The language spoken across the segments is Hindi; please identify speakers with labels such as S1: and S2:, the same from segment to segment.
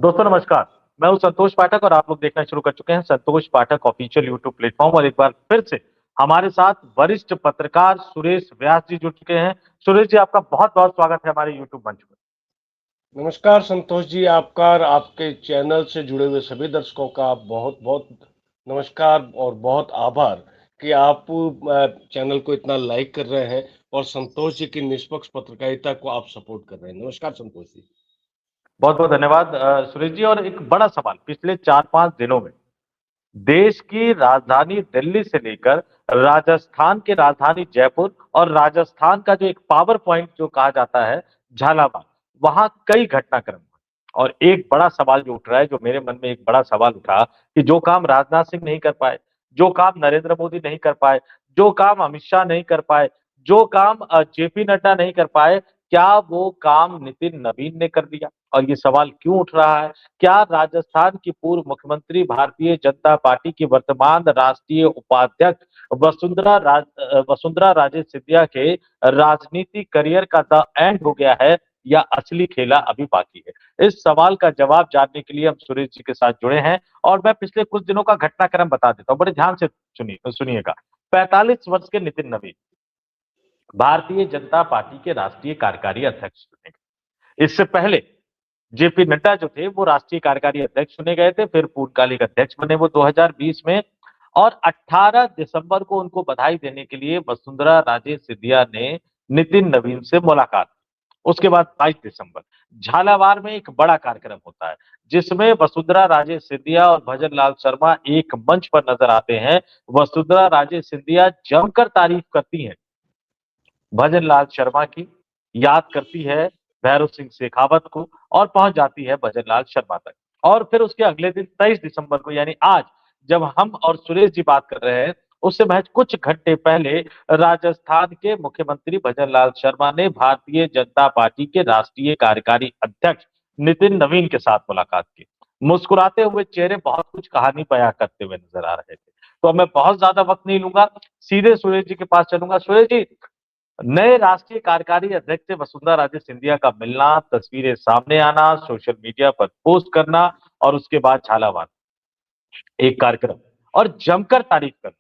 S1: दोस्तों नमस्कार। मैं हूं संतोष पाठक और आप लोग देखना शुरू कर चुके हैं संतोष पाठक ऑफिशियल यूट्यूब प्लेटफॉर्म। और एक बार फिर से हमारे साथ वरिष्ठ पत्रकार सुरेश व्यास जी जुड़ चुके हैं। सुरेश जी, आपका बहुत बहुत स्वागत है हमारे यूट्यूब मंच पर।
S2: नमस्कार संतोष जी, आपका और आपके चैनल से जुड़े हुए सभी दर्शकों का बहुत बहुत नमस्कार और बहुत आभार कि आप चैनल को इतना लाइक कर रहे हैं और संतोष जी की निष्पक्ष पत्रकारिता को आप सपोर्ट कर रहे हैं। नमस्कार संतोष जी।
S1: बहुत बहुत धन्यवाद सुरेश जी। और एक बड़ा सवाल, पिछले 4-5 दिनों में देश की राजधानी दिल्ली से लेकर राजस्थान की राजधानी जयपुर और राजस्थान का जो एक पावर पॉइंट जो कहा जाता है झालावाड़, वहां कई घटनाक्रम हुए। और एक बड़ा सवाल जो उठ रहा है, जो मेरे मन में एक बड़ा सवाल उठा कि जो काम राजनाथ सिंह नहीं कर पाए, जो काम नरेंद्र मोदी नहीं कर पाए, जो काम अमित शाह नहीं कर पाए, जो काम जेपी नड्डा नहीं कर पाए, क्या वो काम नितिन नवीन ने कर दिया? और ये सवाल क्यों उठ रहा है? क्या राजस्थान की पूर्व मुख्यमंत्री, भारतीय जनता पार्टी की वर्तमान राष्ट्रीय उपाध्यक्ष वसुंधरा राजे सिंधिया के राजनीतिक करियर का द एंड हो गया है, या असली खेला अभी बाकी है? इस सवाल का जवाब जानने के लिए हम सुरेश जी के साथ जुड़े हैं। और मैं पिछले कुछ दिनों का घटनाक्रम बता देता हूँ, बड़े ध्यान से सुनिएगा। 45 वर्ष के नितिन नवीन भारतीय जनता पार्टी के राष्ट्रीय कार्यकारी अध्यक्ष चुने गए। इससे पहले जेपी नड्डा जो थे वो राष्ट्रीय कार्यकारी अध्यक्ष चुने गए थे, फिर पूर्णकालिक अध्यक्ष बने वो 2020 में। और 18 दिसंबर को उनको बधाई देने के लिए वसुंधरा राजे सिंधिया ने नितिन नवीन से मुलाकात। उसके बाद 22 दिसंबर झालावाड़ में एक बड़ा कार्यक्रम होता है, जिसमें वसुंधरा राजे सिंधिया और भजन लाल शर्मा एक मंच पर नजर आते हैं। वसुंधरा राजे सिंधिया जमकर तारीफ करती हैं भजन लाल शर्मा की, याद करती है भैरव सिंह शेखावत को, और पहुंच जाती है भजन लाल शर्मा तक। और फिर उसके अगले दिन 23 दिसंबर को, यानी आज जब हम और सुरेश जी बात कर रहे हैं, उससे महज कुछ घंटे पहले राजस्थान के मुख्यमंत्री भजन लाल शर्मा ने भारतीय जनता पार्टी के राष्ट्रीय कार्यकारी अध्यक्ष नितिन नवीन के साथ मुलाकात की। मुस्कुराते हुए चेहरे, बहुत कुछ कहानी बयां करते हुए नजर आ रहे थे। तो मैं बहुत ज्यादा वक्त नहीं लूंगा, सीधे सुरेश जी के पास चलूंगा। सुरेश जी, नए राष्ट्रीय कार्यकारी अध्यक्ष से वसुंधरा राजे सिंधिया का मिलना, तस्वीरें सामने आना, सोशल मीडिया पर पोस्ट करना, और उसके बाद झालावाड़ एक कार्यक्रम और जमकर तारीफ करना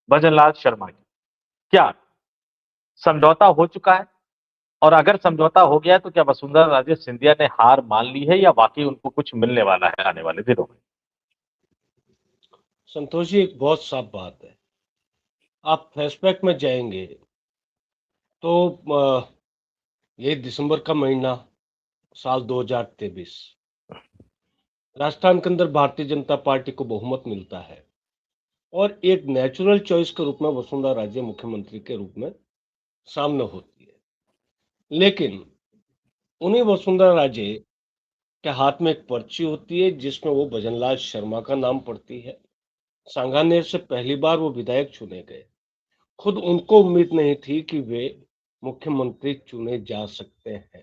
S1: भजनलाल शर्मा की, क्या समझौता हो चुका है? और अगर समझौता हो गया है तो क्या वसुंधरा राजे सिंधिया ने हार मान ली है, या वाकई उनको कुछ मिलने वाला है आने वाले दिनों में?
S2: संतोष जी, एक बहुत साफ बात है। आप फ्लैशबैक में जाएंगे तो ये दिसंबर का महीना, साल 2023, राजस्थान के अंदर भारतीय जनता पार्टी को बहुमत मिलता है और एक नेचुरल चॉइस के रूप में वसुंधरा राजे मुख्यमंत्री के रूप में सामने होती है। लेकिन उन्हीं वसुंधरा राजे के हाथ में एक पर्ची होती है जिसमें वो भजनलाल शर्मा का नाम पढ़ती है। सांगानेर से पहली बार वो विधायक चुने गए। खुद उनको उम्मीद नहीं थी कि वे मुख्यमंत्री चुने जा सकते हैं।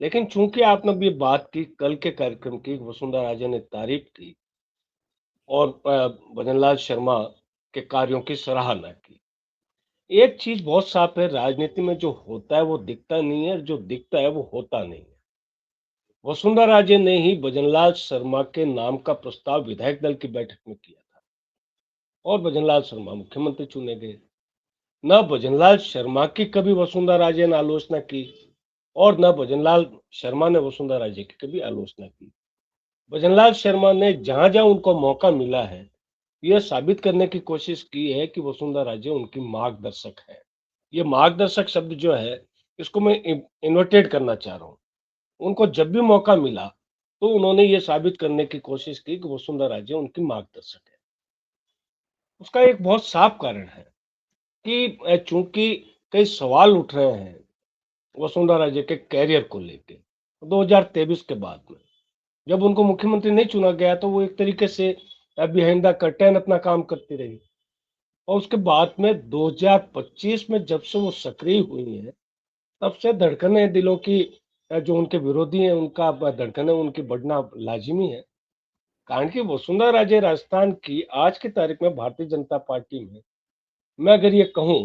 S2: लेकिन चूंकि आपने भी बात की कल के कार्यक्रम की, वसुंधरा राजे ने तारीफ की और भजनलाल शर्मा के कार्यों की सराहना की। एक चीज बहुत साफ है, राजनीति में जो होता है वो दिखता नहीं है, जो दिखता है वो होता नहीं है। वसुंधरा राजे ने ही भजनलाल शर्मा के नाम का प्रस्ताव विधायक दल की बैठक में किया था और भजनलाल शर्मा मुख्यमंत्री चुने गए। न भजनलाल शर्मा की कभी वसुंधरा राजे ने आलोचना की और न भजनलाल शर्मा ने वसुंधरा राजे की कभी आलोचना की। भजनलाल शर्मा ने जहां जहां उनको मौका मिला है, यह साबित करने की कोशिश की है कि वसुंधरा राजे उनकी मार्गदर्शक है। ये मार्गदर्शक शब्द जो है, इसको मैं इन्वर्टेड करना चाह रहा हूँ। उनको जब भी मौका मिला तो उन्होंने ये साबित करने की कोशिश की कि वसुंधरा राजे उनकी मार्गदर्शक है। उसका एक बहुत साफ कारण है कि चूंकि कई सवाल उठ रहे हैं वसुंधरा राजे के कैरियर को लेके 2023 के बाद में, जब उनको मुख्यमंत्री नहीं चुना गया तो वो एक तरीके से बिहाइंड द कर्टेन अपना काम करती रही। और उसके बाद में 2025 में जब से वो सक्रिय हुई है, तब से धड़कनें दिलों की, जो उनके विरोधी हैं उनका धड़कनें उनकी बढ़ना लाजिमी है। कारण कि वसुंधरा राजे राजस्थान की आज की तारीख में भारतीय जनता पार्टी में, मैं अगर ये कहूं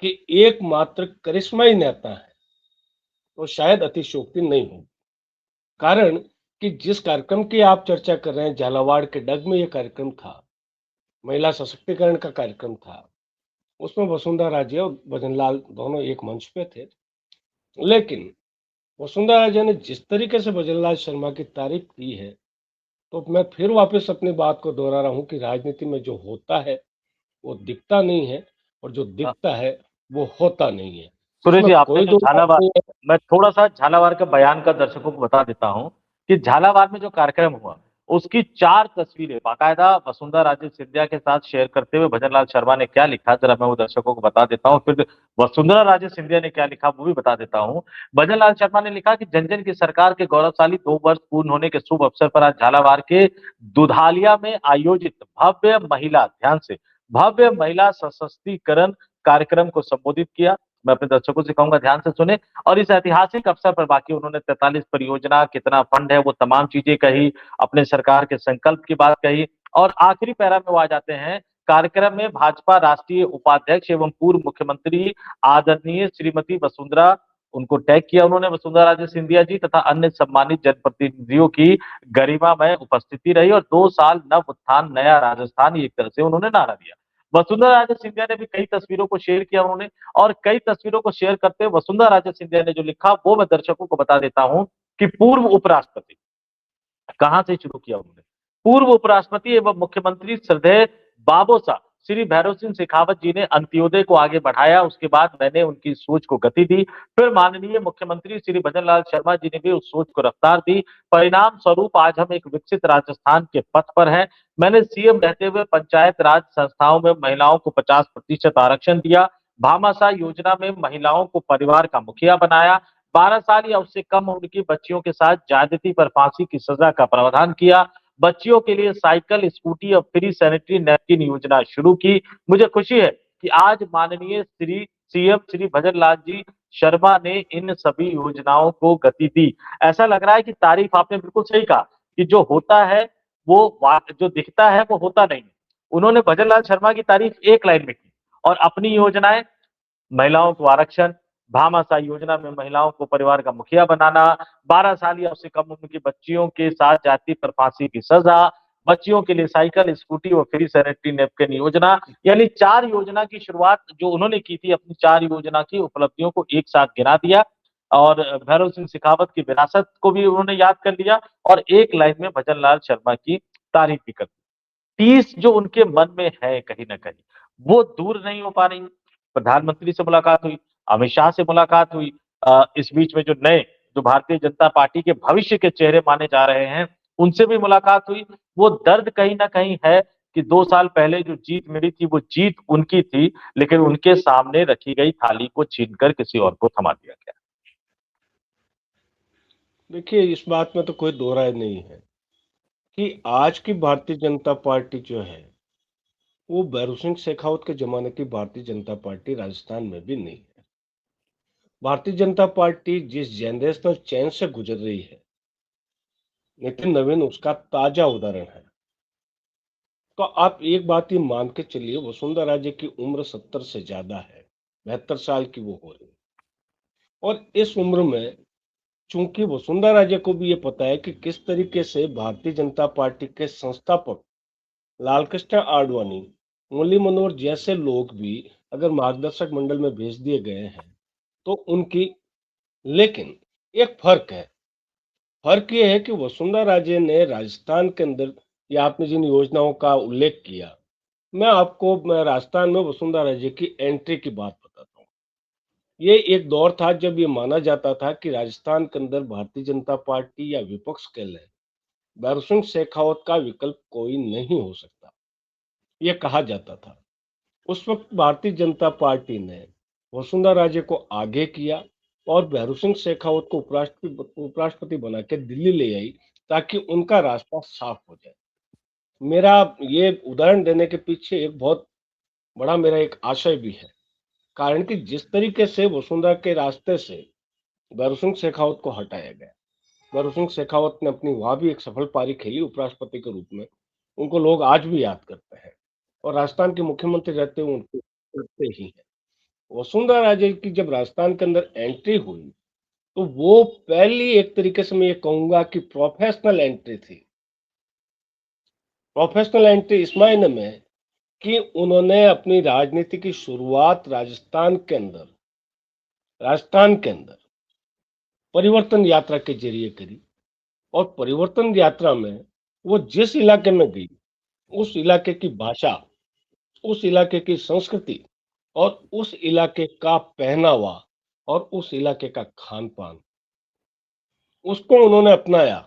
S2: कि एकमात्र करिश्माई नेता है तो शायद अतिशयोक्ति नहीं हो। कारण कि जिस कार्यक्रम की आप चर्चा कर रहे हैं, झालावाड़ के डग में ये कार्यक्रम था, महिला सशक्तिकरण का कार्यक्रम था, उसमें वसुंधरा राजे और भजनलाल दोनों एक मंच पे थे। लेकिन वसुंधरा राजे ने जिस तरीके से भजनलाल शर्मा की तारीफ की है, तो मैं फिर वापस अपनी बात को दोहरा रहा हूँ कि राजनीति में जो होता है वो दिखता नहीं है, और जो दिखता है वो होता नहीं है।
S1: सुरेश
S2: इसमें
S1: जी, आपने
S2: कोई
S1: जो
S2: दो राय
S1: झालावाड़,
S2: नहीं है।
S1: मैं थोड़ा सा झालावाड़ का बयान का दर्शकों को बता देता हूं कि झालावाड़ में जो कार्यक्रम हुआ उसकी 4 तस्वीरें बाकायदा वसुंधरा राजे सिंधिया के साथ शेयर करते हुए भजनलाल शर्मा ने क्या लिखा, जरा मैं वो दर्शकों को बता देता हूँ, फिर वसुंधरा राजे सिंधिया ने क्या लिखा वो भी बता देता हूँ। भजनलाल शर्मा ने लिखा कि जन जन की सरकार के गौरवशाली 2 वर्ष पूर्ण होने के शुभ अवसर पर आज झालावाड़ के दुधालिया में आयोजित भव्य महिला सशक्तिकरण कार्यक्रम को संबोधित किया। मैं अपने दर्शकों से कहूंगा ध्यान से सुने। और इस ऐतिहासिक अवसर पर बाकी उन्होंने 43 परियोजना, कितना फंड है, वो तमाम चीजें कही, अपने सरकार के संकल्प की बात कही। और आखिरी पैरा में वो आ जाते हैं, कार्यक्रम में भाजपा राष्ट्रीय उपाध्यक्ष एवं पूर्व मुख्यमंत्री आदरणीय श्रीमती वसुंधरा, उनको टैग किया उन्होंने, वसुंधरा राजे सिंधिया जी तथा अन्य सम्मानित जनप्रतिनिधियों की गरिमामय उपस्थिति रही। और 2 साल नव उत्थान नया राजस्थान, एक तरह से उन्होंने नारा दिया। वसुंधरा राजे सिंधिया ने भी कई तस्वीरों को शेयर किया उन्होंने। और कई तस्वीरों को शेयर करते हुए वसुंधरा राजे सिंधिया ने जो लिखा वो मैं दर्शकों को बता देता हूं कि पूर्व उपराष्ट्रपति, कहां से शुरू किया उन्होंने, पूर्व उपराष्ट्रपति एवं मुख्यमंत्री श्रद्धेय बाबू साहब श्री भैरव सिंह शेखावत जी ने अंत्योदय को आगे बढ़ाया, उसके बाद मैंने उनकी सोच को गति दी। फिर माननीय मुख्यमंत्री श्री भजनलाल शर्मा जी ने भी उस सोच को रफ्तार दी। परिणाम स्वरूप आज हम एक विकसित राजस्थान के पथ पर हैं। मैंने सीएम रहते हुए पंचायत राज संस्थाओं में महिलाओं को 50% आरक्षण दिया। भामाशाह योजना में महिलाओं को परिवार का मुखिया बनाया। 12 साल या उससे कम उम्र की बच्चियों के साथ ज्यादती पर फांसी की सजा का प्रावधान किया। बच्चियों के लिए साइकिल, स्कूटी और फ्री सैनिटरी नैपकिन योजना शुरू की। मुझे खुशी है कि आज माननीय श्री सीएम श्री भजनलाल जी शर्मा ने इन सभी योजनाओं को गति दी। ऐसा लग रहा है कि तारीफ आपने बिल्कुल सही कहा कि जो होता है वो जो दिखता है वो होता नहीं। उन्होंने भजनलाल शर्मा की तारीफ एक लाइन में की और अपनी योजनाएं, महिलाओं को आरक्षण, भामाशाह योजना में महिलाओं को परिवार का मुखिया बनाना, 12 साल या उससे कम उम्र की बच्चियों के साथ जाति पर फांसी की सजा, बच्चियों के लिए साइकिल, स्कूटी और फ्री सैनिटरी नैपकिन योजना, यानी 4 योजना की शुरुआत जो उन्होंने की थी, अपनी 4 योजना की उपलब्धियों को एक साथ गिना दिया। और भैरव सिंह शेखावत की विरासत को भी उन्होंने याद कर लिया और एक लाइन में भजनलाल शर्मा की तारीफ भी कर दी। 30 जो उनके मन में है कहीं ना कहीं वो दूर नहीं हो पा रही। प्रधानमंत्री से मुलाकात हुई, अमित शाह से मुलाकात हुई, इस बीच में जो नए, जो भारतीय जनता पार्टी के भविष्य के चेहरे माने जा रहे हैं उनसे भी मुलाकात हुई। वो दर्द कहीं ना कहीं है कि 2 साल पहले जो जीत मिली थी वो जीत उनकी थी, लेकिन उनके सामने रखी गई थाली को छीनकर किसी और को थमा दिया गया।
S2: देखिए, इस बात में तो कोई दो राय नहीं है कि आज की भारतीय जनता पार्टी जो है, वो भैरव सिंह शेखावत के जमाने की भारतीय जनता पार्टी राजस्थान में भी नहीं है। भारतीय जनता पार्टी जिस जनरेशनल चेंज से गुजर रही है, नितिन नवीन उसका ताजा उदाहरण है। तो आप एक बात ये मान के चलिए, वसुंधरा राजे की उम्र 70 से ज्यादा है, 72 साल की वो हो रही है। और इस उम्र में चूंकि वसुंधरा राजे को भी ये पता है कि किस तरीके से भारतीय जनता पार्टी के संस्थापक लालकृष्ण आडवाणी, मुरली मनोहर जैसे लोग भी अगर मार्गदर्शक मंडल में भेज दिए गए हैं तो उनकी, लेकिन एक फर्क है। फर्क ये है कि वसुंधरा राजे ने राजस्थान के अंदर, या आपने जिन योजनाओं का उल्लेख किया, मैं राजस्थान में वसुंधरा राजे की एंट्री की बात बताता हूँ। ये एक दौर था जब ये माना जाता था कि राजस्थान के अंदर भारतीय जनता पार्टी या विपक्ष के लिए भैरव सिंह शेखावत का विकल्प कोई नहीं हो सकता, ये कहा जाता था। उस वक्त भारतीय जनता पार्टी ने वसुंधरा राजे को आगे किया और भैरव सिंह शेखावत को उपराष्ट्रपति बना के दिल्ली ले आई, ताकि उनका रास्ता साफ हो जाए। मेरा ये उदाहरण देने के पीछे एक बहुत बड़ा मेरा एक आशय भी है। कारण कि जिस तरीके से वसुंधरा के रास्ते से भैरव सिंह शेखावत को हटाया गया, भैरव सिंह शेखावत ने अपनी वहां भी एक सफल पारी खेली उपराष्ट्रपति के रूप में, उनको लोग आज भी याद करते हैं और राजस्थान के मुख्यमंत्री रहते हुए उनको करते ही हैं। वसुंधरा राजे की जब राजस्थान के अंदर एंट्री हुई, तो वो पहली एक तरीके से मैं ये कहूंगा कि प्रोफेशनल एंट्री थी। प्रोफेशनल एंट्री इस मायने में कि उन्होंने अपनी राजनीति की शुरुआत राजस्थान के अंदर परिवर्तन यात्रा के जरिए करी। और परिवर्तन यात्रा में वो जिस इलाके में गई, उस इलाके की भाषा, उस इलाके की संस्कृति और उस इलाके का पहनावा और उस इलाके का खान पान, उसको उन्होंने अपनाया।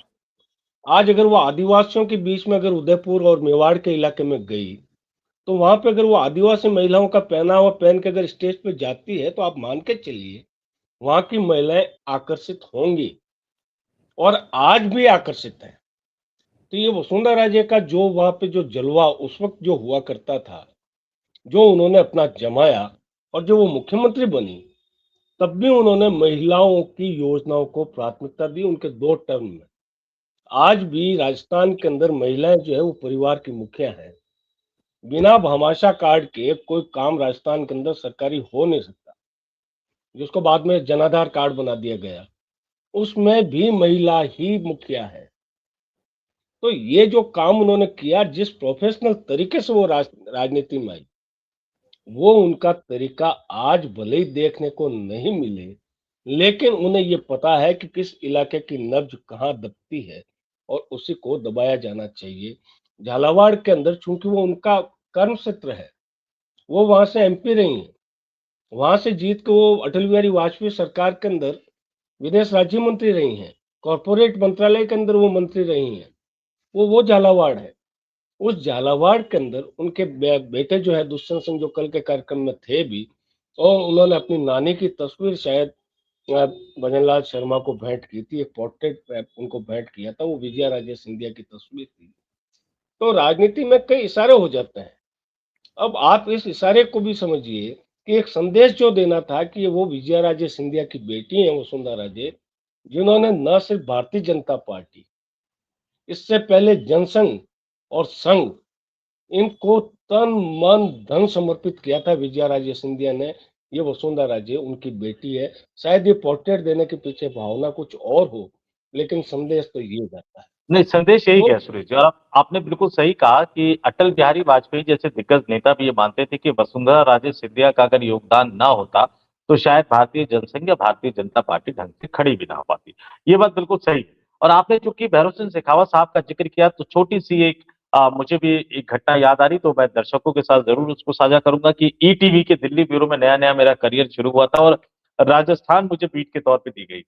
S2: आज अगर वो आदिवासियों के बीच में अगर उदयपुर और मेवाड़ के इलाके में गई, तो वहां पे अगर वो आदिवासी महिलाओं का पहनावा पहन के अगर स्टेज पे जाती है, तो आप मान के चलिए वहां की महिलाएं आकर्षित होंगी और आज भी आकर्षित है। तो ये वसुंधरा राजे का जो वहां पे जो जलवा उस वक्त जो हुआ करता था, जो उन्होंने अपना जमाया, और जो वो मुख्यमंत्री बनी, तब भी उन्होंने महिलाओं की योजनाओं को प्राथमिकता दी उनके 2 टर्म में। आज भी राजस्थान के अंदर महिलाएं जो है वो परिवार की मुखिया हैं। बिना भामाशाह कार्ड के कोई काम राजस्थान के अंदर सरकारी हो नहीं सकता, जिसको बाद में जनाधार कार्ड बना दिया गया, उसमें भी महिला ही मुखिया है। तो ये जो काम उन्होंने किया, जिस प्रोफेशनल तरीके से वो राजनीति में आई, वो उनका तरीका आज भले ही देखने को नहीं मिले, लेकिन उन्हें ये पता है कि किस इलाके की नब्ज कहाँ दबती है और उसी को दबाया जाना चाहिए। झालावाड़ के अंदर चूंकि वो उनका कर्म क्षेत्र है, वो वहां से एमपी रही हैं, वहां से जीत के वो अटल बिहारी वाजपेयी सरकार के अंदर विदेश राज्य मंत्री रही हैं, कॉरपोरेट मंत्रालय के अंदर वो मंत्री रही हैं। वो झालावाड़ है। उस झालावाड़ के अंदर उनके बेटे जो है दुष्यंत सिंह, जो कल के कार्यक्रम में थे भी, और उन्होंने अपनी नानी की तस्वीर शायद अ, भजनलाल शर्मा को भेंट की थी, एक पोर्ट्रेट उनको भेंट किया था, वो विजया राजे सिंधिया की तस्वीर थी। तो राजनीति में कई इशारे हो जाते हैं। अब आप इस इशारे को भी समझिए कि एक संदेश जो देना था कि ये वो विजया राजे सिंधिया की बेटी है वसुंधरा राजे, जिन्होंने न सिर्फ भारतीय जनता पार्टी, इससे पहले जनसंघ और संघ, इनको तन मन धन समर्पित किया था विजया राजे सिंधिया ने। ये वसुंधरा राजे उनकी बेटी है। शायद ये पोर्ट्रेट देने के पीछे भावना कुछ और हो, लेकिन संदेश तो ये जाता है।
S1: नहीं, संदेश यही
S2: तो
S1: है सुरेश जी। और आपने बिल्कुल सही कहा कि अटल बिहारी वाजपेयी जैसे दिग्गज नेता भी ये मानते थे कि वसुंधरा राजे सिंधिया का अगर योगदान ना होता तो शायद भारतीय जनसंघ या भारतीय जनता पार्टी ढंग से खड़ी भी ना हो पाती। ये बात बिल्कुल सही है। और आपने चूंकि भैरव सिंह शेखावत साहब का जिक्र किया, तो छोटी सी एक मुझे भी एक घटना याद आ रही, तो मैं दर्शकों के साथ जरूर उसको साझा करूंगा कि ईटीवी के दिल्ली ब्यूरो में नया नया मेरा करियर शुरू हुआ था और राजस्थान मुझे बीट के तौर पर दी गई।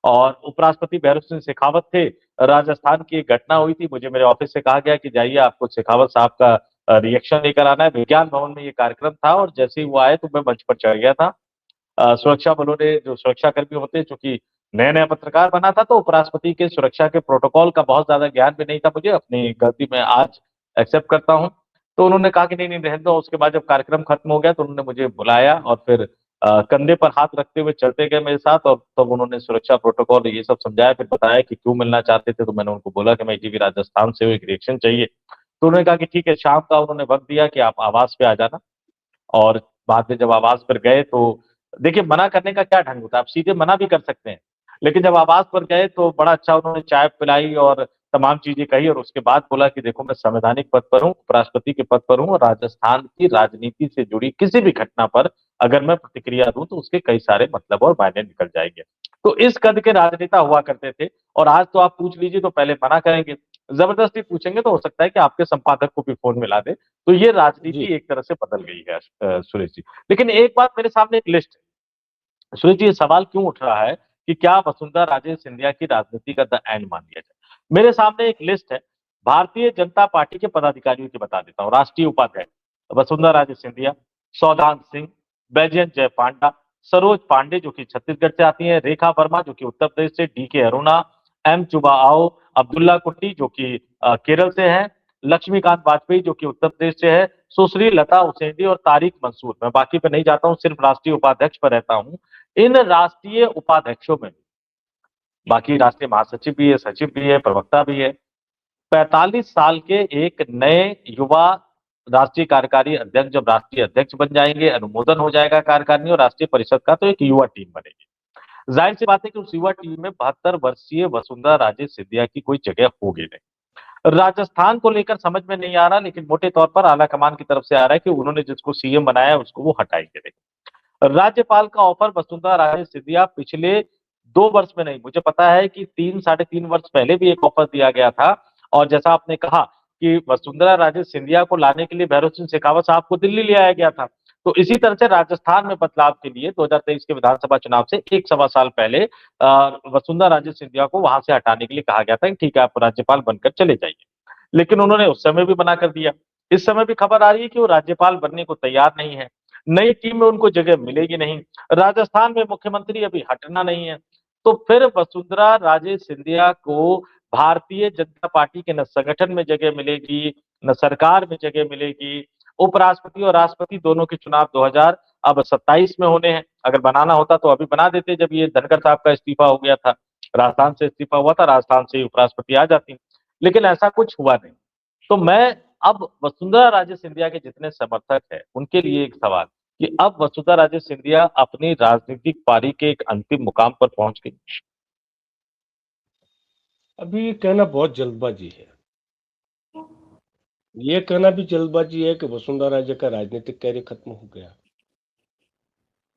S1: और उपराष्ट्रपति भैरव सिंह शेखावत थे। राजस्थान की एक घटना हुई थी, मुझे मेरे ऑफिस से कहा गया कि जाइए, आपको शेखावत साहब का रिएक्शन लेकर आना है। विज्ञान भवन में ये कार्यक्रम था और जैसे ही वो आए तो मैं मंच पर चढ़ गया था। सुरक्षा बलों ने, जो सुरक्षा कर्मी होते हैं, चूंकि नया नया पत्रकार बना था, तो उपराष्ट्रपति के सुरक्षा के प्रोटोकॉल का बहुत ज्यादा ज्ञान भी नहीं था मुझे, अपनी गलती मैं आज एक्सेप्ट करता हूँ। तो उन्होंने कहा कि नहीं नहीं रहने दो। उसके बाद जब कार्यक्रम खत्म हो गया तो उन्होंने मुझे बुलाया और फिर कंधे पर हाथ रखते हुए चलते गए मेरे साथ, और तब उन्होंने सुरक्षा प्रोटोकॉल ये सब समझाया, फिर बताया कि क्यों मिलना चाहते थे। तो मैंने उनको बोला कि मैं टीवी राजस्थान से हूँ, एक रिएक्शन चाहिए। तो उन्होंने कहा कि ठीक है। शाम का उन्होंने वक्त दिया कि आप आवास पे आ जाना। और बाद में जब आवास पर गए तो देखिए, मना करने का क्या ढंग होता है, आप सीधे मना भी कर सकते हैं। लेकिन जब आवास पर गए तो बड़ा अच्छा उन्होंने चाय पिलाई और तमाम चीजें कही, और उसके बाद बोला कि देखो, मैं संवैधानिक पद पर हूँ, उपराष्ट्रपति के पद पर हूँ, और राजस्थान की राजनीति से जुड़ी किसी भी घटना पर अगर मैं प्रतिक्रिया दूं तो उसके कई सारे मतलब और मायने निकल जाएंगे। तो इस कद के राजनेता हुआ करते थे। और आज तो आप पूछ लीजिए तो पहले मना करेंगे, जबरदस्ती पूछेंगे तो हो सकता है कि आपके संपादक को भी फोन मिला दे। तो ये
S2: जी,
S1: राजनीति एक तरह से बदल गई है सुरेश जी। लेकिन एक बात, मेरे सामने एक लिस्ट है सुरेश जी, ये सवाल क्यों उठ रहा है कि क्या वसुंधरा राजे सिंधिया की राजनीति का द एंड मान लिया जाए। मेरे सामने एक लिस्ट है भारतीय जनता पार्टी के पदाधिकारियों की, बता देता हूँ। राष्ट्रीय उपाध्यक्ष वसुंधरा राजे सिंधिया, सौदान सिंह, बैजयंत जय पांडा, सरोज पांडे जो कि छत्तीसगढ़ से आती है, रेखा वर्मा जो कि उत्तर प्रदेश से, डीके अरुणा, एम चुबा आओ, अब्दुल्ला कुट्टी जो कि केरल से है, लक्ष्मीकांत वाजपेयी जो कि उत्तर प्रदेश से है, सुश्री लता हुसैनी और तारिक मंसूर। मैं बाकी पे नहीं जाता हूँ, सिर्फ राष्ट्रीय उपाध्यक्ष पर रहता हूँ। इन राष्ट्रीय उपाध्यक्षों में बाकी राष्ट्रीय महासचिव भी है, सचिव भी है, प्रवक्ता भी है। 45 साल के एक नए युवा राष्ट्रीय कार्यकारी अध्यक्ष जब राष्ट्रीय अध्यक्ष बन जाएंगे, अनुमोदन हो जाएगा कार्यकारिणी और राष्ट्रीय परिषद का, तो एक युवा टीम बनेगी। जाहिर सी बात है कि उस युवा टीम में 72 वर्षीय वसुंधरा राजे सिंधिया की कोई जगह होगी नहीं। राजस्थान को लेकर समझ में नहीं आ रहा, लेकिन मोटे तौर पर आला कमान की तरफ से आ रहा है कि उन्होंने जिसको सीएम बनाया उसको वो हटाएंगे नहीं। राज्यपाल का ऑफर वसुंधरा राजे सिंधिया पिछले 2 वर्ष में नहीं, मुझे पता है कि 3 साढ़े 3 वर्ष पहले भी एक ऑफर दिया गया था। और जैसा आपने कहा कि वसुंधरा राजे सिंधिया को लाने के लिए भैरव सिंह शेखावत साहब को दिल्ली ले आया गया था। तो इसी तरह से राजस्थान में बदलाव के लिए 2023 के विधानसभा चुनाव से 1 सवा साल पहले वसुंधरा राजे सिंधिया को वहां से हटाने के लिए कहा गया था कि ठीक है, आप राज्यपाल बनकर चले जाइए। लेकिन उन्होंने उस समय भी मना कर दिया। इस समय भी खबर आ रही है कि वो राज्यपाल बनने को तैयार नहीं है। नई टीम में उनको जगह मिलेगी नहीं। राजस्थान में मुख्यमंत्री अभी हटना नहीं है। तो फिर वसुंधरा राजे सिंधिया को भारतीय जनता पार्टी के न संगठन में जगह मिलेगी, न सरकार में जगह मिलेगी। उपराष्ट्रपति और राष्ट्रपति दोनों के चुनाव 2027 में होने हैं। अगर बनाना होता तो अभी बना देते, जब ये धनखड़ साहब का इस्तीफा हो गया था। राजस्थान से इस्तीफा हुआ था, राजस्थान से ही उपराष्ट्रपति आ जाती। लेकिन ऐसा कुछ हुआ नहीं। तो मैं अब वसुंधरा राजे सिंधिया के जितने समर्थक हैं, उनके लिए एक सवाल कि अब वसुंधरा राजे सिंधिया अपनी राजनीतिक पारी के एक अंतिम मुकाम पर पहुंच गई।
S2: अभी ये कहना बहुत जल्दबाजी है। ये कहना भी जल्दबाजी है कि वसुंधरा राजे का राजनीतिक कैरियर खत्म हो गया,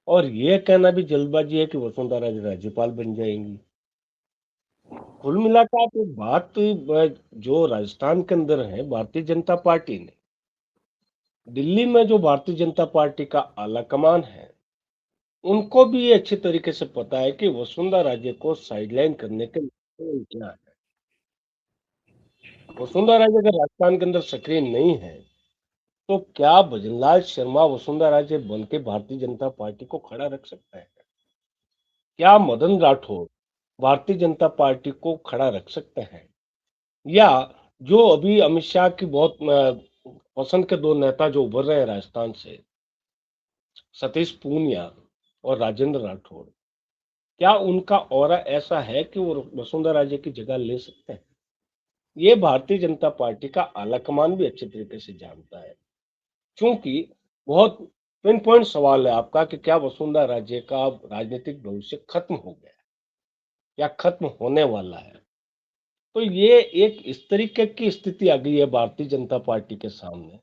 S2: और ये कहना भी जल्दबाजी है कि वसुंधरा राजे राज्यपाल बन जाएंगी। कुल मिलाकर एक बात तो जो राजस्थान के अंदर है, भारतीय जनता पार्टी ने दिल्ली में जो भारतीय जनता पार्टी का आला कमान है, उनको भी ये अच्छी तरीके से पता है कि वसुंधरा राजे को साइडलाइन करने के लिए क्या है। वसुंधरा राजे अगर राजस्थान के अंदर सक्रिय नहीं है, तो क्या भजनलाल शर्मा वसुंधरा राजे बन के भारतीय जनता पार्टी को खड़ा रख सकता है? क्या मदन राठौर भारतीय जनता पार्टी को खड़ा रख सकते हैं? या जो अभी अमित शाह की बहुत पसंद के दो नेता जो उभर रहे हैं राजस्थान से, सतीश पूनिया और राजेंद्र राठौड़, क्या उनका ऑरा ऐसा है कि वो वसुंधरा राजे की जगह ले सकते हैं? ये भारतीय जनता पार्टी का आलाकमान भी अच्छे तरीके से जानता है, क्योंकि बहुत पिन पॉइंट सवाल है आपका कि क्या वसुंधरा राजे का राजनीतिक भविष्य खत्म हो गया या खत्म होने वाला है। तो ये एक इस तरीके की स्थिति आ गई है भारतीय जनता पार्टी के सामने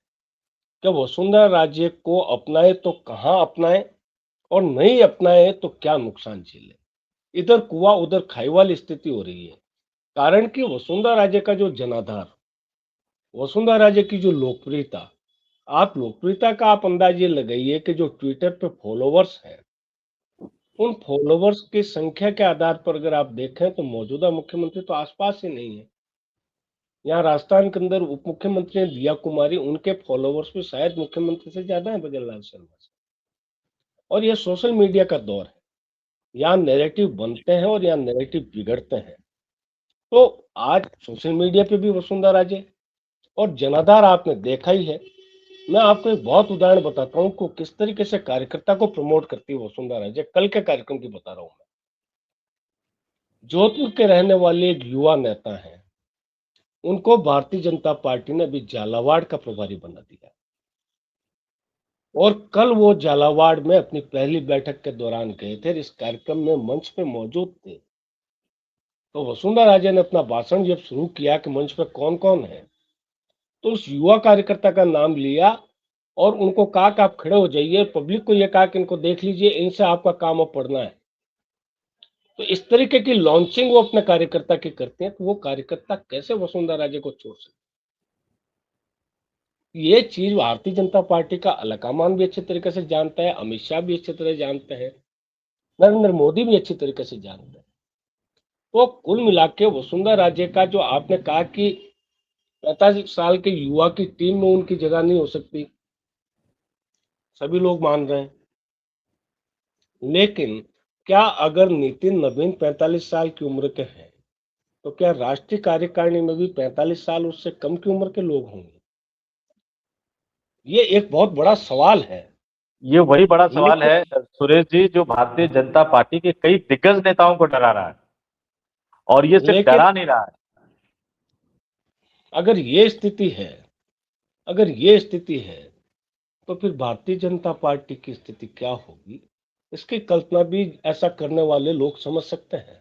S2: कि वसुंधरा राजे को अपनाए तो कहाँ अपनाए, और नहीं अपनाए तो क्या नुकसान झेले। इधर कुआं उधर खाई वाली स्थिति हो रही है। कारण कि वसुंधरा राजे का जो जनाधार, वसुंधरा राजे की जो लोकप्रियता, आप अंदाज ये लगाइए कि जो ट्विटर पे फॉलोवर्स हैं, उन फॉलोवर्स की संख्या के आधार पर अगर आप देखें तो मौजूदा मुख्यमंत्री तो आसपास ही नहीं है। यहाँ राजस्थान के अंदर उप मुख्यमंत्री हैं दिया कुमारी, उनके फॉलोवर्स भी शायद मुख्यमंत्री से ज्यादा है भजनलाल शर्मा से। और ये सोशल मीडिया का दौर है, यहाँ नैरेटिव बनते हैं और यहाँ नैरेटिव बिगड़ते हैं। तो आज सोशल मीडिया पे भी वसुंधरा राजे और जनाधार आपने देखा ही है। मैं आपको एक बहुत उदाहरण बताता हूँ को किस तरीके से कार्यकर्ता को प्रमोट करती है वसुंधरा राजे। कल के कार्यक्रम की बता रहा हूँ मैं। जोधपुर के रहने वाले एक युवा नेता हैं, उनको भारतीय जनता पार्टी ने अभी झालावाड़ का प्रभारी बना दिया, और कल वो झालावाड़ में अपनी पहली बैठक के दौरान गए थे। इस कार्यक्रम में मंच पे मौजूद थे। तो वसुंधरा राजे ने अपना भाषण जब शुरू किया कि मंच पे कौन कौन है, तो उस युवा कार्यकर्ता का नाम लिया और उनको कहा कि आप खड़े हो जाइए। पब्लिक को यह कहा कि इनको देख लीजिए, इनसे आपका काम अब पढ़ना है। तो इस तरीके की लॉन्चिंग वो अपने कार्यकर्ता की करते हैं, तो वो कार्यकर्ता कैसे वसुंधरा राजे को छोड़ सकते? ये चीज भारतीय जनता पार्टी का आलाकमान भी अच्छे तरीके से जानता है, अमित शाह भी अच्छी तरह जानते हैं, नरेंद्र मोदी भी अच्छी तरीके से जानते हैं। तो कुल मिला के वसुंधरा राजे का जो आपने कहा कि 45 साल के युवा की टीम में उनकी जगह नहीं हो सकती, सभी लोग मान रहे हैं। लेकिन क्या अगर नितिन नवीन 45 साल की उम्र के हैं, तो क्या राष्ट्रीय कार्यकारिणी में भी 45 साल उससे कम की उम्र के लोग होंगे? ये एक बहुत बड़ा सवाल है।
S1: ये वही बड़ा सवाल
S2: लेकिन
S1: है सुरेश जी, जो भारतीय जनता पार्टी के कई दिग्गज नेताओं को डरा रहा है। और ये सिर्फ
S2: लेकिन
S1: डरा नहीं रहा है।
S2: अगर ये स्थिति है, अगर ये स्थिति है, तो फिर भारतीय जनता पार्टी की स्थिति क्या होगी? इसकी कल्पना भी ऐसा करने वाले लोग समझ सकते हैं।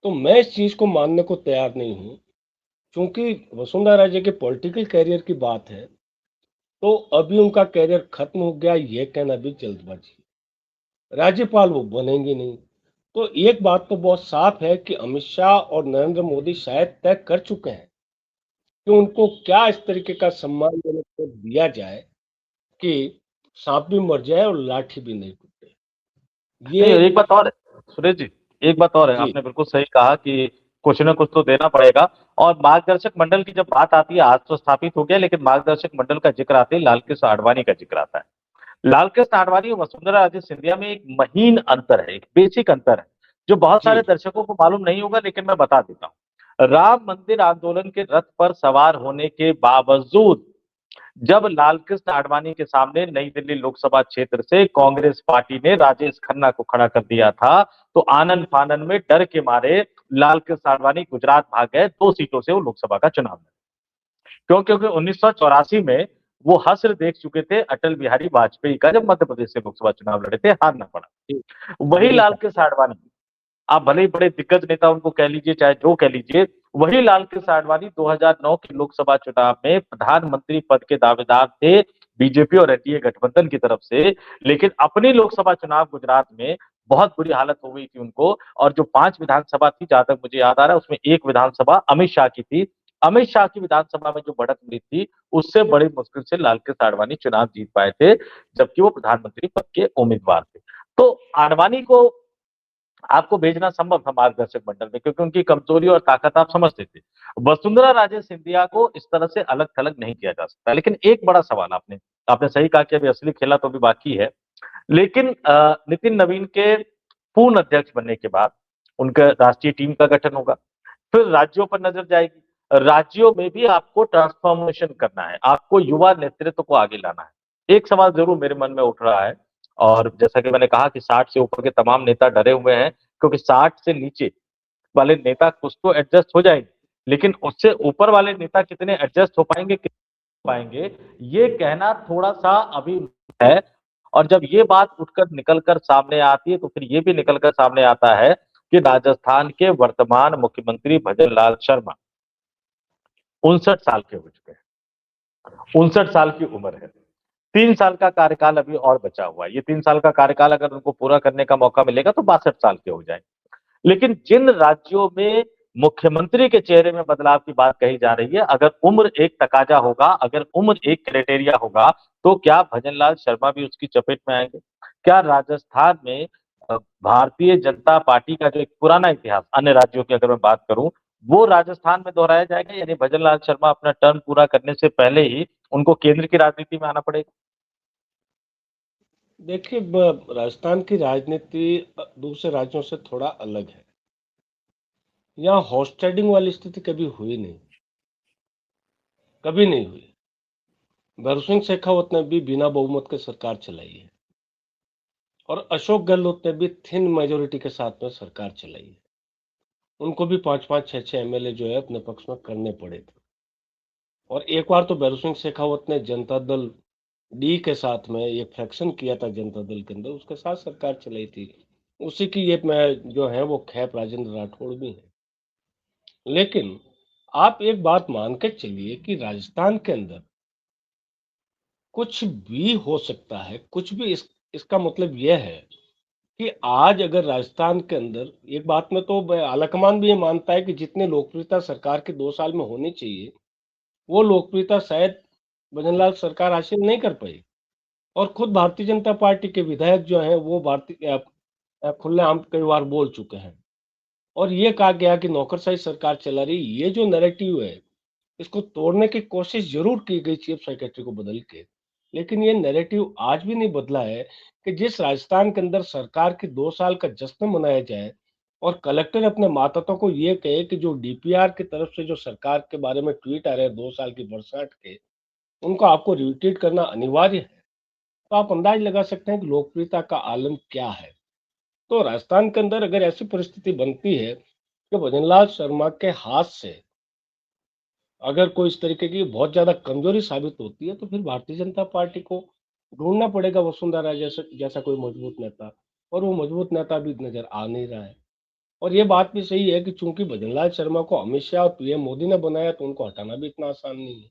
S2: तो मैं इस चीज को मानने को तैयार नहीं हूं, क्योंकि वसुंधरा राजे के पॉलिटिकल कैरियर की बात है, तो अभी उनका कैरियर खत्म हो गया ये कहना भी जल्दबाजी है। राज्यपाल वो बनेंगे नहीं। तो एक बात तो बहुत साफ है कि अमित शाह और नरेंद्र मोदी शायद तय कर चुके हैं कि उनको क्या इस तरीके का सम्मानजनक पद दिया जाए कि सांप भी मर जाए और लाठी भी नहीं टूटे।
S1: नहीं,
S2: ये
S1: एक बात और है सुरेश जी, एक बात और है,
S2: जी
S1: आपने बिल्कुल सही कहा कि कुछ न कुछ तो देना पड़ेगा। और मार्गदर्शक मंडल की जब बात आती है, आज तो स्थापित हो गया, लेकिन मार्गदर्शक मंडल का जिक्र आते ही लालकृष्ण आडवाणी का जिक्र आता है। लालकृष्ण आडवाणी और वसुंधरा राजे सिंधिया में एक महीन अंतर है, एक बेसिक अंतर है, जो बहुत
S2: जी
S1: सारे दर्शकों को मालूम नहीं होगा, लेकिन मैं बता देता हूँ। राम मंदिर आंदोलन के रथ पर सवार होने के बावजूद जब लालकृष्ण आडवाणी के सामने नई दिल्ली लोकसभा क्षेत्र से कांग्रेस पार्टी ने राजेश खन्ना को खड़ा कर दिया था, तो आनन फानन में डर के मारे लालकृष्ण आडवाणी गुजरात भाग गए, 2 सीटों से वो लोकसभा का चुनाव लड़े। क्यों? क्योंकि 1984 में वो हश्र देख चुके थे अटल बिहारी वाजपेयी का, जब मध्य प्रदेश से लोकसभा चुनाव लड़े थे, हारना पड़ा।
S2: जी
S1: वही
S2: जी
S1: लालकृष्ण आडवाणी, आप भले ही बड़े दिग्गज नेता उनको कह लीजिए, चाहे जो कह लीजिए, वही लालकृष्ण आडवाणी 2009 के लोकसभा चुनाव में प्रधानमंत्री पद के दावेदार थे, बीजेपी और एनडीए गठबंधन की तरफ से। लेकिन अपनी लोकसभा चुनाव गुजरात में बहुत बुरी हालत हो गई थी उनको, और जो 5 विधानसभा थी, जहां तक मुझे याद आ रहा है, उसमें एक विधानसभा अमित शाह की थी। अमित शाह की विधानसभा में जो बढ़त मिली थी, उससे बड़ी मुश्किल से लालकृष्ण आडवाणी चुनाव जीत पाए थे, जबकि वो प्रधानमंत्री पद के उम्मीदवार थे। तो आडवाणी को आपको भेजना संभव था मार्गदर्शक मंडल में, क्योंकि उनकी कमजोरी और ताकत आप समझते थे। वसुंधरा राजे सिंधिया को इस तरह से अलग थलग नहीं किया जा सकता। लेकिन एक बड़ा सवाल, आपने आपने सही कहा कि अभी असली खेला तो भी बाकी है। लेकिन नितिन नवीन के पूर्ण अध्यक्ष बनने के बाद उनका राष्ट्रीय टीम का गठन होगा, फिर राज्यों पर नजर जाएगी। राज्यों में भी आपको ट्रांसफॉर्मेशन करना है, आपको युवा नेतृत्व को आगे लाना है। एक सवाल जरूर मेरे मन में उठ रहा है, और जैसा कि मैंने कहा कि 60 से ऊपर के तमाम नेता डरे हुए हैं, क्योंकि 60 से नीचे वाले नेता कुछ तो एडजस्ट हो जाएंगे, लेकिन उससे ऊपर वाले नेता कितने एडजस्ट हो पाएंगे, पाएंगे, ये कहना थोड़ा सा अभी है। और जब ये बात उठकर निकलकर सामने आती है, तो फिर ये भी निकलकर सामने आता है कि राजस्थान के वर्तमान मुख्यमंत्री भजन लाल शर्मा 59 साल के हो चुके हैं, 59 साल की उम्र है। 3 साल का कार्यकाल अभी और बचा हुआ है। ये 3 साल का कार्यकाल अगर उनको पूरा करने का मौका मिलेगा तो 62 साल के हो जाएंगे। लेकिन जिन राज्यों में मुख्यमंत्री के चेहरे में बदलाव की बात कही जा रही है, अगर उम्र एक तकाजा होगा, अगर उम्र एक क्राइटेरिया होगा, तो क्या भजनलाल शर्मा भी उसकी चपेट में आएंगे? क्या राजस्थान में भारतीय जनता पार्टी का जो एक पुराना इतिहास, अन्य राज्यों की अगर मैं बात करूं, वो राजस्थान में दोहराया जाएगा? यानी भजनलाल शर्मा अपना टर्म पूरा करने से पहले ही उनको केंद्र की राजनीति में आना पड़ेगा।
S2: देखिए, राजस्थान की राजनीति दूसरे राज्यों से थोड़ा अलग है। यहाँ हॉर्स ट्रेडिंग वाली स्थिति कभी हुई नहीं, कभी नहीं हुई। भैरू सिंह शेखावत ने भी बिना बहुमत के सरकार चलाई है, और अशोक गहलोत ने भी थिन मेजोरिटी के साथ में सरकार चलाई है। उनको भी 5-5, 6-6 एमएलए जो है अपने पक्ष में करने पड़े थे। और एक बार तो भैरू सिंह शेखावत ने जनता दल डी के साथ में एक फ्रैक्शन किया था जनता दल के अंदर, उसके साथ सरकार चलाई थी। उसी की ये मैं जो है वो खैप राजेंद्र राठौड़ भी है। लेकिन आप एक बात मान के चलिए कि राजस्थान के अंदर कुछ भी हो सकता है, कुछ भी इसका मतलब यह है कि आज अगर राजस्थान के अंदर एक बात में तो आलाकमान भी ये मानता है कि जितने लोकप्रियता सरकार के 2 साल में होनी चाहिए, वो लोकप्रियता शायद भजनलाल सरकार हासिल नहीं कर पाई। और खुद भारतीय जनता पार्टी के विधायक जो हैं वो खुलेआम कई बार बोल चुके हैं, और ये कहा गया कि नौकरशाही सरकार चला रही। ये जो नैरेटिव है, इसको तोड़ने की कोशिश जरूर की गई चीफ सेक्रेटरी को बदल के, लेकिन ये नैरेटिव आज भी नहीं बदला है कि जिस राजस्थान के अंदर सरकार के 2 साल का जश्न मनाया जाए, और कलेक्टर अपने मातहतों को ये कहे कि जो डीपीआर की तरफ से जो सरकार के बारे में ट्वीट आ रहे हैं 2 साल की बरसात के, उनको आपको रिट्वीट करना अनिवार्य है। तो आप अंदाज लगा सकते हैं कि लोकप्रियता का आलम क्या है। तो राजस्थान के अंदर अगर ऐसी परिस्थिति बनती है कि भजनलाल शर्मा के हाथ से अगर कोई इस तरीके की बहुत ज्यादा कमजोरी साबित होती है, तो फिर भारतीय जनता पार्टी को ढूंढना पड़ेगा वसुंधरा जैसा जैसा कोई मजबूत नेता, और वो मजबूत नेता भी नजर आ नहीं रहा है। और ये बात भी सही है कि चूंकि भजनलाल शर्मा को अमित शाह और पीएम मोदी ने बनाया, तो उनको हटाना भी इतना आसान नहीं है।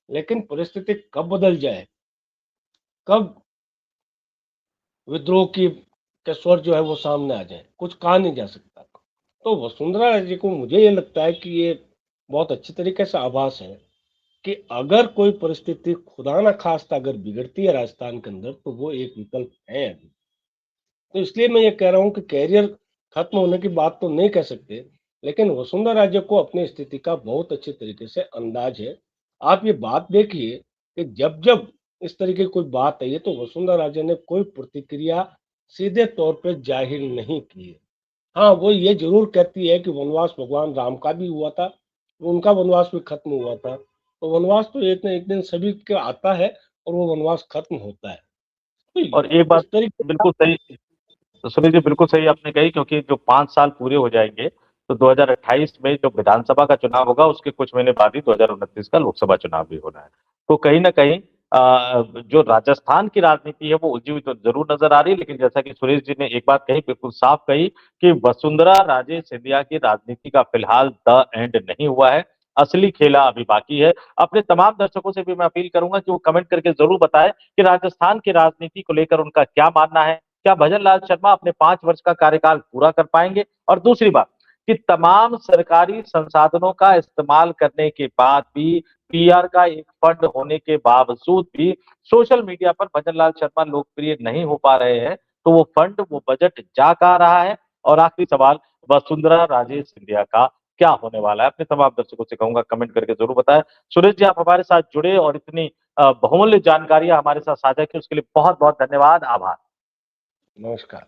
S2: लेकिन परिस्थिति कब बदल जाए, कब विद्रोह की के स्वर जो है वो सामने आ जाए, कुछ कहा नहीं जा सकता। तो वसुंधरा राजे को मुझे ये लगता है कि ये बहुत अच्छी तरीके से आभास है कि अगर कोई परिस्थिति खुदा ना खास्ता अगर बिगड़ती है राजस्थान के अंदर, तो वो एक विकल्प है अभी। तो इसलिए मैं ये कह रहा हूँ कि कैरियर खत्म होने की बात तो नहीं कह सकते, लेकिन वसुंधरा राजे को अपनी स्थिति का बहुत अच्छे तरीके से अंदाज है। आप ये बात देखिए कि जब जब इस तरीके की कोई बात आई है, तो वसुंधरा राजे ने कोई प्रतिक्रिया सीधे तौर पे जाहिर नहीं की है। हाँ, वो ये जरूर कहती है कि वनवास भगवान राम का भी हुआ था, उनका वनवास भी खत्म हुआ था। तो वनवास तो एक न एक दिन सभी के आता है, और वो वनवास खत्म होता है। तो
S1: और एक बात
S2: इस तरीके का
S1: बिल्कुल सही, तो सुनील जी बिल्कुल सही आपने कही, क्योंकि जो 5 साल पूरे हो जाएंगे तो 2028 में जो विधानसभा का चुनाव होगा उसके कुछ महीने बाद ही 2029 का लोकसभा चुनाव भी होना है। तो कहीं ना कहीं जो राजस्थान की राजनीति है वो उलझी हुई तो जरूर नजर आ रही है, लेकिन जैसा कि सुरेश जी ने एक बात कही, बिल्कुल साफ कही कि वसुंधरा राजे सिंधिया की राजनीति का फिलहाल द एंड नहीं हुआ है, असली खेला अभी बाकी है। अपने तमाम दर्शकों से भी मैं अपील करूंगा कि वो कमेंट करके जरूर बताएं कि राजस्थान की राजनीति को लेकर उनका क्या मानना है, क्या भजनलाल शर्मा अपने 5 वर्ष का कार्यकाल पूरा कर पाएंगे। और दूसरी बात कि तमाम सरकारी संसाधनों का इस्तेमाल करने के बाद भी, पीआर का एक फंड होने के बावजूद भी सोशल मीडिया पर भजनलाल शर्मा लोकप्रिय नहीं हो पा रहे हैं, तो वो फंड, वो बजट जा कहाँ रहा है। और आखिरी सवाल, वसुंधरा राजे सिंधिया का क्या होने वाला है। अपने तमाम दर्शकों से कहूंगा कमेंट करके जरूर बताएं। सुरेश जी, आप हमारे साथ जुड़े और इतनी बहुमूल्य जानकारियां हमारे साथ साझा की, उसके लिए बहुत बहुत धन्यवाद, आभार।
S2: नमस्कार।